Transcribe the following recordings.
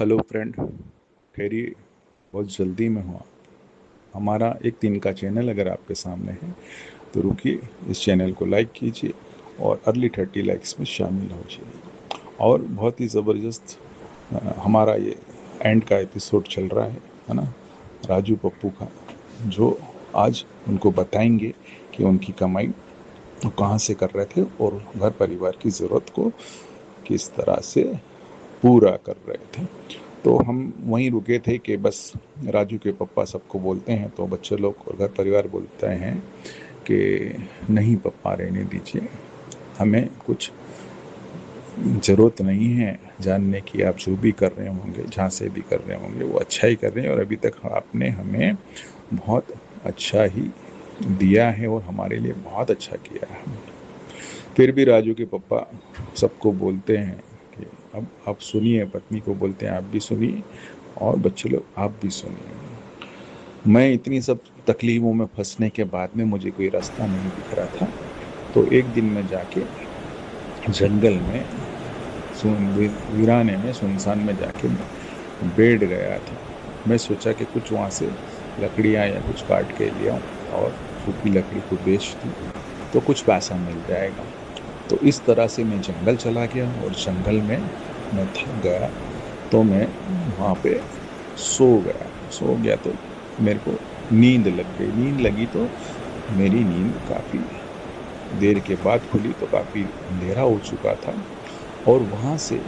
Hello friend. खैरी, बहुत जल्दी में हुआ। हमारा एक दिन का चैनल अगर आपके सामने है तो रुकिए, इस चैनल को लाइक कीजिए और अर्ली 30 लाइक्स में शामिल हो जाइए। और बहुत ही ज़बरदस्त हमारा ये एंड का एपिसोड चल रहा है ना, राजू पप्पू का, जो आज उनको बताएंगे कि उनकी कमाई वो कहाँ से कर रहे थे और घर परिवार की ज़रूरत को किस तरह से पूरा कर रहे थे। तो हम वहीं रुके थे कि बस राजू के पप्पा सबको बोलते हैं तो बच्चे लोग और घर परिवार बोलते हैं कि नहीं पप्पा, रहने दीजिए, हमें कुछ ज़रूरत नहीं है जानने की, आप जो भी कर रहे होंगे, जहाँ से भी कर रहे होंगे वो अच्छा ही कर रहे हैं और अभी तक आपने हमें बहुत अच्छा ही दिया है और हमारे लिए बहुत अच्छा किया है। फिर भी राजू के पापा सबको बोलते हैं कि अब आप सुनिए, पत्नी को बोलते हैं आप भी सुनिए और बच्चे लोग आप भी सुनिए। मैं इतनी सब तकलीफ़ों में फंसने के बाद में मुझे कोई रास्ता नहीं दिख रहा था, तो एक दिन मैं जाके जंगल में वीराने में सुनसान में जाके मैं बैठ गया था। मैं सोचा कि कुछ वहाँ से लकड़ियाँ या कुछ काट के ले आऊँ और सूखी लकड़ी को बेच दूँ तो कुछ पैसा मिल जाएगा। तो इस तरह से मैं जंगल चला गया और जंगल में मैं थक गया तो मैं वहाँ पे सो गया तो मेरे को नींद लग गई। नींद लगी तो मेरी नींद काफ़ी देर के बाद खुली तो काफ़ी अंधेरा हो चुका था और वहाँ से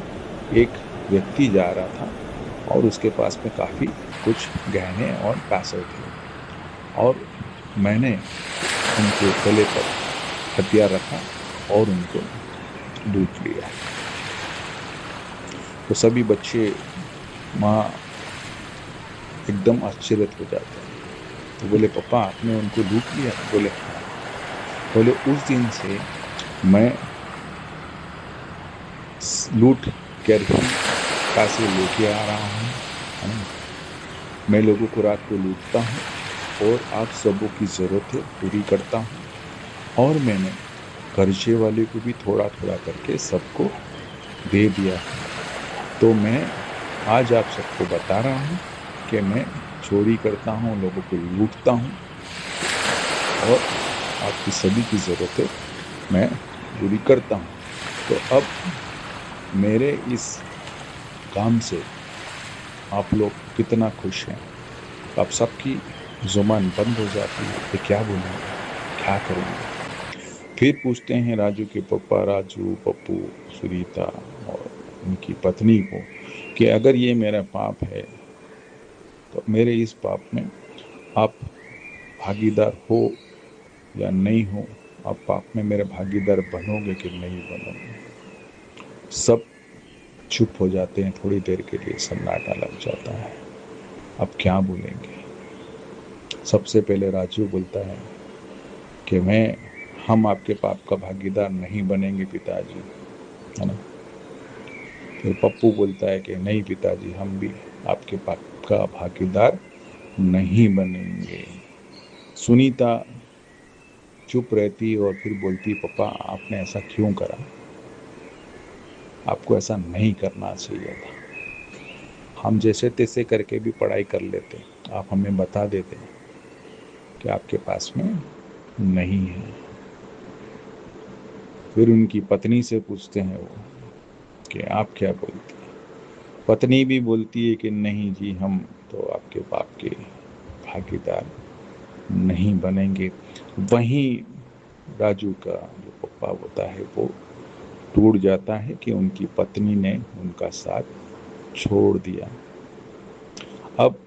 एक व्यक्ति जा रहा था और उसके पास में काफ़ी कुछ गहने और पैसे थे और मैंने उनके गले पर हथियार रखा और उनको लूट लिया। तो सभी बच्चे माँ एकदम आश्चर्यचकित हो जाते हैं। तो बोले पापा, आपने उनको लूट लिया? बोले हाँ। बोले उस दिन से मैं लूट कर ही पैसे लेके आ रहा हूँ, है ना। मैं लोगों को रात को लूटता हूँ और आप सबों की ज़रूरतें पूरी करता हूँ और मैंने कर्जे वाले को भी थोड़ा थोड़ा करके सबको दे दिया है। तो मैं आज आप सबको बता रहा हूँ कि मैं चोरी करता हूँ, लोगों को लूटता हूँ और आपकी सभी की ज़रूरतें मैं पूरी करता हूँ। तो अब मेरे इस काम से आप लोग कितना खुश हैं? अब सबकी ज़ुबान बंद हो जाती है कि क्या बोलेंगे, क्या करेंगे। फिर पूछते हैं राजू के पापा, राजू, पप्पू, सुनीता और उनकी पत्नी को कि अगर ये मेरा पाप है तो मेरे इस पाप में आप भागीदार हो या नहीं हो, आप पाप में मेरे भागीदार बनोगे कि नहीं बनोगे। सब चुप हो जाते हैं, थोड़ी देर के लिए सन्नाटा लग जाता है। अब क्या बोलेंगे। सबसे पहले राजू बोलता है कि हम आपके पाप का भागीदार नहीं बनेंगे पिताजी, है ना। फिर पप्पू बोलता है कि नहीं पिताजी, हम भी आपके पाप का भागीदार नहीं बनेंगे। सुनीता चुप रहती और फिर बोलती, पापा आपने ऐसा क्यों करा? आपको ऐसा नहीं करना चाहिए था। हम जैसे तैसे करके भी पढ़ाई कर लेते, आप हमें बता देते कि आपके पास में नहीं है। फिर उनकी पत्नी से पूछते हैं वो कि आप क्या बोलती हैं? पत्नी भी बोलती है कि नहीं जी, हम तो आपके पाप के भागीदार नहीं बनेंगे। वहीं राजू का जो पप्पा होता है वो टूट जाता है कि उनकी पत्नी ने उनका साथ छोड़ दिया। अब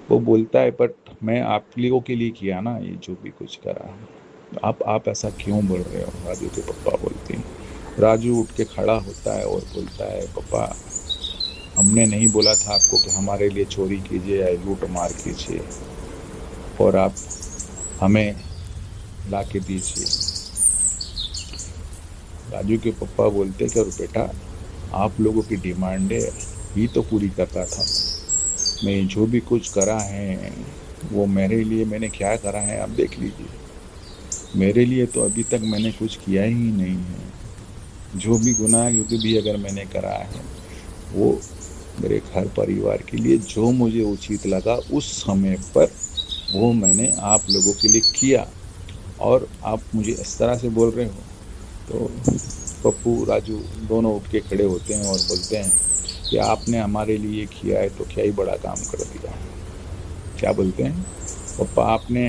वो बोलता है, बट मैं आप लोगों के लिए किया ना ये जो भी कुछ करा, आप ऐसा क्यों बोल रहे हो? राजू के पप्पा बोलते हैं। राजू उठ के खड़ा होता है और बोलता है, पापा हमने नहीं बोला था आपको कि हमारे लिए चोरी कीजिए या लूट मार कीजिए और आप हमें ला के दीजिए। राजू के पप्पा बोलते कि और बेटा, आप लोगों की डिमांडें ही तो पूरी कर रहा था। मैं जो भी कुछ करा है वो मेरे लिए, मैंने क्या करा है आप देख लीजिए। मेरे लिए तो अभी तक मैंने कुछ किया ही नहीं है। जो भी गुनाह भी अगर मैंने करा है वो मेरे घर परिवार के लिए जो मुझे उचित लगा उस समय पर वो मैंने आप लोगों के लिए किया। और आप मुझे इस तरह से बोल रहे हो तो पप्पू राजू दोनों उठ के खड़े होते हैं और बोलते हैं कि आपने हमारे लिए किया है तो क्या ही बड़ा काम कर दिया। क्या बोलते हैं, पप्पा आपने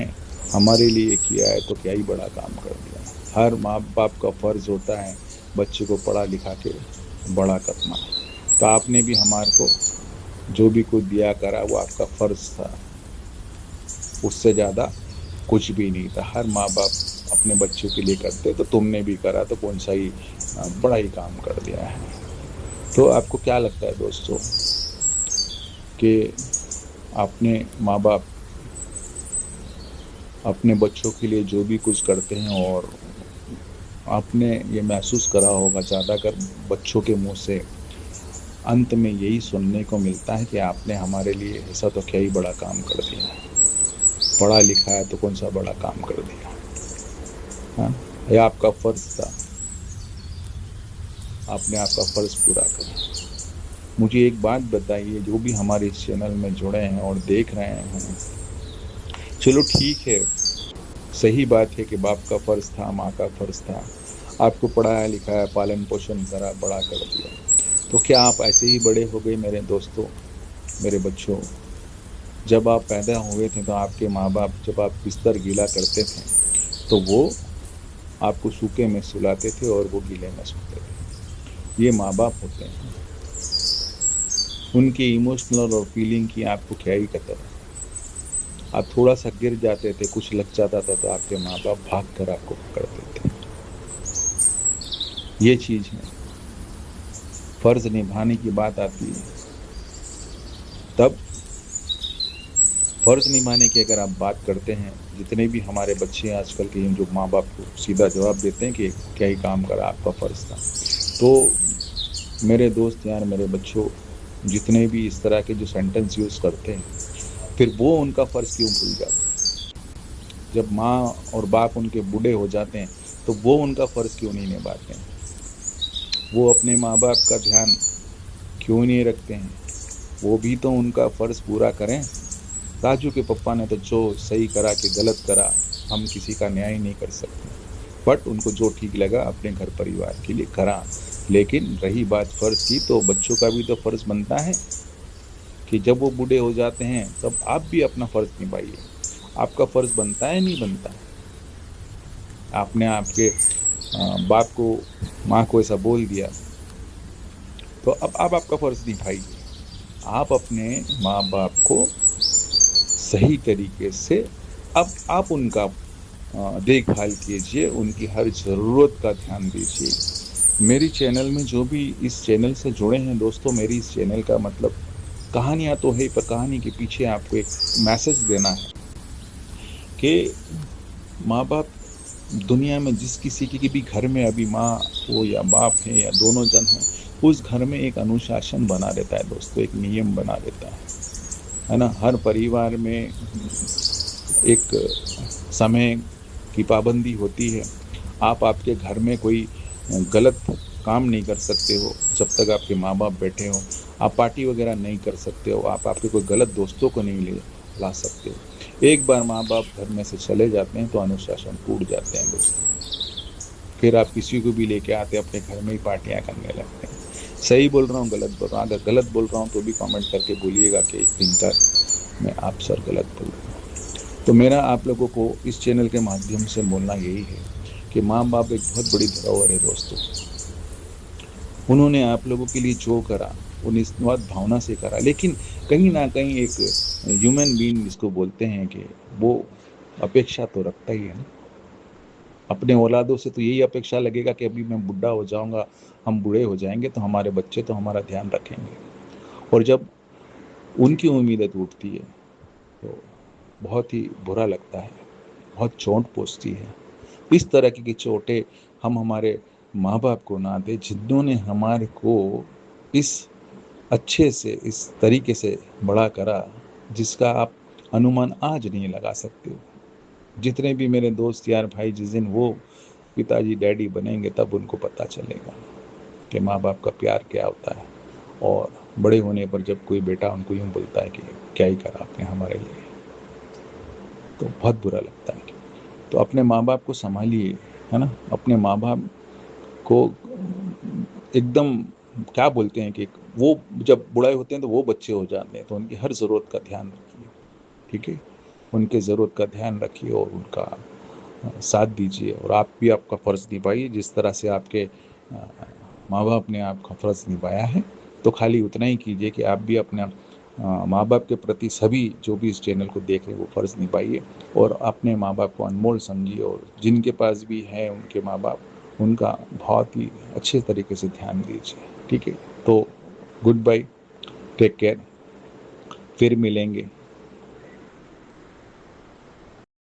हमारे लिए किया है तो क्या ही बड़ा काम कर दिया। हर माँ बाप का फर्ज होता है बच्चे को पढ़ा लिखा के बड़ा करना। तो आपने भी हमारे को जो भी कुछ दिया करा वो आपका फर्ज था, उससे ज़्यादा कुछ भी नहीं था। हर माँ बाप अपने बच्चों के लिए करते, तो तुमने भी करा तो कौन सा ही बड़ा ही काम कर दिया है। तो आपको क्या लगता है दोस्तों कि अपने माँ बाप अपने बच्चों के लिए जो भी कुछ करते हैं, और आपने ये महसूस करा होगा ज़्यादातर बच्चों के मुंह से अंत में यही सुनने को मिलता है कि आपने हमारे लिए ऐसा तो क्या ही बड़ा काम कर दिया, पढ़ा लिखा है तो कौन सा बड़ा काम कर दिया। हाँ, यह आपका फर्ज था, आपने आपका फर्ज पूरा करा। मुझे एक बात बताइए, जो भी हमारे इस चैनल में जुड़े हैं और देख रहे हैं, चलो ठीक है, सही बात है कि बाप का फर्ज था, माँ का फर्ज था, आपको पढ़ाया लिखाया, पालन पोषण करा, बड़ा कर दिया। तो क्या आप ऐसे ही बड़े हो गए मेरे दोस्तों, मेरे बच्चों? जब आप पैदा हुए थे तो आपके माँ बाप जब आप बिस्तर गीला करते थे तो वो आपको सूखे में सुलाते थे और वो गीले में सोते थे। ये माँ बाप होते हैं, उनके इमोशनल और फीलिंग की आपको क्या ही कदर है। आप थोड़ा सा गिर जाते थे, कुछ लग जाता था तो आपके माँ बाप भाग कर आपको पकड़ते थे। ये चीज़ है, फर्ज निभाने की बात आती है तब फर्ज निभाने की अगर आप बात करते हैं, जितने भी हमारे बच्चे आजकल के जो माँ बाप को सीधा जवाब देते हैं कि क्या ही काम करा, आपका फ़र्ज़ था। तो मेरे दोस्त यार, मेरे बच्चों, जितने भी इस तरह के जो सेंटेंस यूज़ करते हैं, फिर वो उनका फ़र्ज़ क्यों भूल जाते? जब माँ और बाप उनके बूढ़े हो जाते हैं तो वो उनका फ़र्ज़ क्यों नहीं निभाते हैं? वो अपने माँ बाप का ध्यान क्यों नहीं रखते हैं? वो भी तो उनका फ़र्ज़ पूरा करें। राजू के पप्पा ने तो जो सही करा कि गलत करा, हम किसी का न्याय नहीं कर सकते, बट उनको जो ठीक लगा अपने घर परिवार के लिए करा। लेकिन रही बात फ़र्ज़ की, तो बच्चों का भी तो फ़र्ज़ बनता है कि जब वो बूढ़े हो जाते हैं तब आप भी अपना फ़र्ज़ निभाइए। आपका फ़र्ज़ बनता है, नहीं बनता? आपने आपके बाप को, माँ को ऐसा बोल दिया, तो अब आप आपका फ़र्ज़ निभाइए। आप अपने माँ बाप को सही तरीके से अब आप उनका देखभाल कीजिए, उनकी हर ज़रूरत का ध्यान दीजिए। मेरी चैनल में जो भी इस चैनल से जुड़े हैं दोस्तों, मेरी इस चैनल का मतलब कहानियाँ तो है, पर कहानी के पीछे आपको एक मैसेज देना है कि माँ बाप दुनिया में जिस किसी के भी घर में अभी माँ हो या बाप है या दोनों जन हैं, उस घर में एक अनुशासन बना रहता है दोस्तों, एक नियम बना रहता है ना। हर परिवार में एक समय की पाबंदी होती है। आप आपके घर में कोई गलत काम नहीं कर सकते हो जब तक आपके माँ बाप बैठे हो। आप पार्टी वगैरह नहीं कर सकते हो, आप आपके कोई गलत दोस्तों को नहीं ले ला सकते हो। एक बार माँ बाप घर में से चले जाते हैं तो अनुशासन टूट जाते हैं दोस्तों। फिर आप किसी को भी लेके आते अपने घर में ही पार्टियाँ करने लगते हैं। सही बोल रहा हूँ, गलत बोल रहा हूँ? अगर गलत बोल रहा हूँ तो भी कमेंट करके बोलिएगा कि दिनकर मैं आप सर गलत बोल रहा हूँ। तो मेरा आप लोगों को इस चैनल के माध्यम से बोलना यही है कि माँ बाप एक बहुत बड़ी धरोहर है दोस्तों। उन्होंने आप लोगों के लिए जो करा वो निस्वार्थ भावना से करा, लेकिन कहीं ना कहीं एक ह्यूमन बीइंग जिसको बोलते हैं कि वो अपेक्षा तो रखता ही है ना। अपने औलादों से तो यही अपेक्षा लगेगा कि अभी मैं बुढ़ा हो जाऊंगा, हम बूढ़े हो जाएंगे तो हमारे बच्चे तो हमारा ध्यान रखेंगे। और जब उनकी उम्मीदें टूटती है तो बहुत ही बुरा लगता है, बहुत चोट पहुँचती है। इस तरह की चोटें हम हमारे माँ बाप को ना दें, जिन्होंने हमारे को इस अच्छे से, इस तरीके से बड़ा करा, जिसका आप अनुमान आज नहीं लगा सकते हो। जितने भी मेरे दोस्त यार भाई, जिस दिन वो पिताजी डैडी बनेंगे तब उनको पता चलेगा कि माँ बाप का प्यार क्या होता है और बड़े होने पर जब कोई बेटा उनको यूँ बोलता है कि क्या ही करा आपने हमारे लिए, तो बहुत बुरा लगता है। तो अपने माँ-बाप को सँभालिए, है ना? अपने माँ-बाप को एकदम क्या बोलते हैं कि वो जब बूढ़े होते हैं तो वो बच्चे हो जाते हैं, तो उनकी हर ज़रूरत का ध्यान रखिए, ठीक है? उनके ज़रूरत का ध्यान रखिए और उनका साथ दीजिए, और आप भी आपका फ़र्ज़ निभाइए जिस तरह से आपके माँ-बाप ने आपका फ़र्ज़ निभाया है। तो खाली उतना ही कीजिए कि आप भी अपना माँ-बाप के प्रति सभी जो भी इस चैनल को देख रहे हैं वो फ़र्ज़ निभाइए, और अपने माँ-बाप को अनमोल समझिए, और जिनके पास भी हैं उनके माँ-बाप, उनका बहुत ही अच्छे तरीके से ध्यान दीजिए, ठीक है? तो गुड बाय, टेक केयर, फिर मिलेंगे।